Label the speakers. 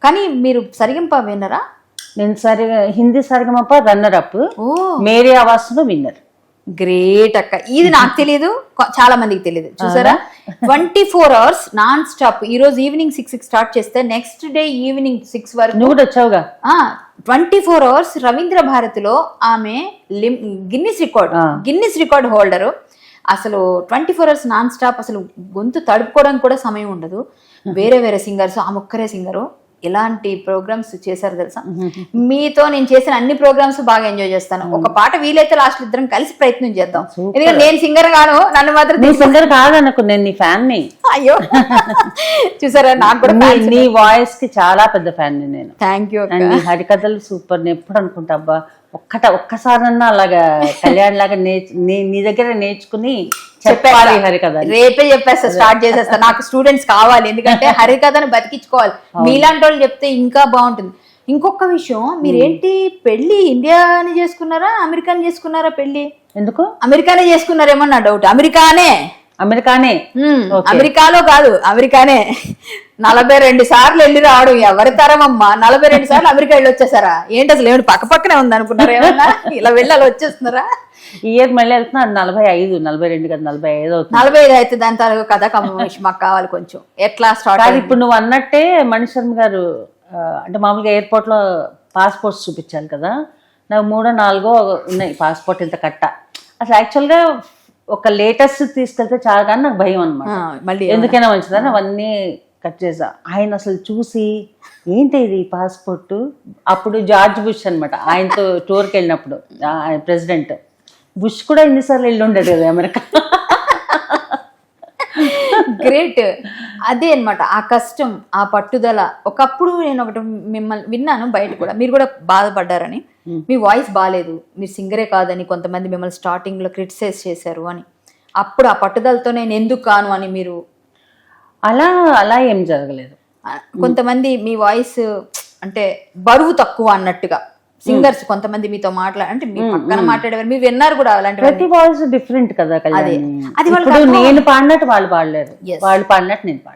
Speaker 1: కానీ మీరు సరిగంప విన్నరా?
Speaker 2: నేను హిందీ సరిగమప రన్నర్ అప్,
Speaker 1: ఓ
Speaker 2: మేరీ ఆవాస్ లో విన్నర్.
Speaker 1: గ్రేట్ అక్క, ఇది నాకు తెలియదు, చాలా మందికి తెలియదు. చూసారా, 24 hours నాన్ స్టాప్. ఈ రోజు ఈవినింగ్ 6 స్టార్ట్ చేస్తే నెక్స్ట్ డే ఈవినింగ్ 6 వరకు.
Speaker 2: నువ్వు కూడా వచ్చావుగా.
Speaker 1: 24 hours రవీంద్ర భారతిలో ఆమె గిన్నిస్ రికార్డ్ హోల్డరు. అసలు 24 hours నాన్ స్టాప్, అసలు గొంతు తడుపుకోవడానికి కూడా సమయం ఉండదు. వేరే వేరే సింగర్స్, ఆమె ఒక్కరే సింగరు. ఎలాంటి ప్రోగ్రామ్స్ చేశారు తెలుసా? మీతో నేను చేసిన అన్ని ప్రోగ్రామ్స్ బాగా ఎంజాయ్ చేస్తాను. ఒక పాట వీలైతే లాస్ట్ ఇద్దరం కలిసి ప్రయత్నం చేద్దాం. ఎందుకంటే నేను సింగర్ గాను, నన్ను మాత్రం
Speaker 2: సింగర్ కాదనుకో, నేను నీ ఫ్యాన్ ని.
Speaker 1: అయ్యో చూసారా, నాకు కూడా
Speaker 2: నీ వాయిస్ కి చాలా పెద్ద ఫ్యాన్ నేను.
Speaker 1: Thank you.
Speaker 2: హరికథలు సూపర్. నేను ఎప్పుడు అనుకుంటా, అబ్బా ఒక్కసారన్నా అలాగా కళ్యాణ్ లాగా నీ దగ్గర నేర్చుకుని చెప్పాలి హరికథ.
Speaker 1: రేపే చెప్పేస్తా, స్టార్ట్ చేసేస్తా. నాకు స్టూడెంట్స్ కావాలి, ఎందుకంటే హరికథను బతికించుకోవాలి. మీలాంటి వాళ్ళు చెప్తే ఇంకా బాగుంటుంది. ఇంకొక విషయం, మీరేంటి పెళ్లి ఇండియాని చేసుకున్నారా అమెరికాని చేసుకున్నారా? పెళ్లి ఎందుకు అమెరికానే చేసుకున్నారేమో నా డౌట్. అమెరికానే అమెరికాలో కాదు, అమెరికానే. 42 సార్లు వెళ్ళి రావడం ఎవరి తరం అమ్మా? 42 సార్లు అమెరికా వెళ్ళి వచ్చేసారా ఏంటి? అసలు ఏమిటి పక్క పక్కనే ఉంది అనుకున్నారా? ఏమన్నా ఇలా వెళ్ళాలి వచ్చేస్తున్నారా?
Speaker 2: ఈ ఇయర్ మళ్ళీ వెళ్తున్నా. 45, 42 కదా, 45 అవుతుంది.
Speaker 1: 45 అయితే దాని తర్వాత కథ కమ్మేసి మాకు కావాలి కొంచెం. ఎట్లా స్టార్ట్?
Speaker 2: ఇప్పుడు నువ్వు అన్నట్టే మణిశర్మ గారు అంటే మామూలుగా ఎయిర్పోర్ట్ లో పాస్పోర్ట్స్ చూపించాలి కదా. నాకు 3, 4 ఉన్నాయి పాస్పోర్ట్, ఇంత కట్ట. అసలు యాక్చువల్ గా ఒక లేటెస్ట్ తీసుకెళ్తే చాలా, కానీ నాకు భయం అనమాట. మళ్ళీ ఎందుకైనా మంచిదని అవన్నీ కట్ చేసా. ఆయన అసలు చూసి ఏంటి ఇది పాస్పోర్ట్. అప్పుడు జార్జ్ బుష్ అనమాట, ఆయనతో టూర్కి వెళ్ళినప్పుడు ప్రెసిడెంట్ బుష్ కూడా ఎన్నిసార్లు వెళ్ళి ఉండేది కదా అమెరికా.
Speaker 1: గ్రేట్. అదే అన్నమాట, ఆ కష్టం, ఆ పట్టుదల. ఒకప్పుడు నేను ఒకటి మిమ్మల్ని విన్నాను బయట కూడా, మీరు కూడా బాధపడ్డారని. మీ వాయిస్ బాగాలేదు, మీరు సింగరే కాదని కొంతమంది మిమ్మల్ని స్టార్టింగ్ లో క్రిటిసైజ్ చేశారు అని. అప్పుడు ఆ పట్టుదలతో నేను ఎందుకు కాను అని మీరు
Speaker 2: అలా ఏం జరగలేదు.
Speaker 1: కొంతమంది మీ వాయిస్ అంటే బరువు తక్కువ అన్నట్టుగా సింగర్స్ కొంతమంది మీతో అంటే మీ పక్కన మాట్లాడేవారు, మీరు విన్నారు కూడా అలాంటి.
Speaker 2: ప్రతి వాయిస్ డిఫరెంట్ కదా.
Speaker 1: అది
Speaker 2: నేను పాడినట్టు వాళ్ళు పాడలేరు, వాళ్ళు పాడినట్టు నేను పాడలేదు.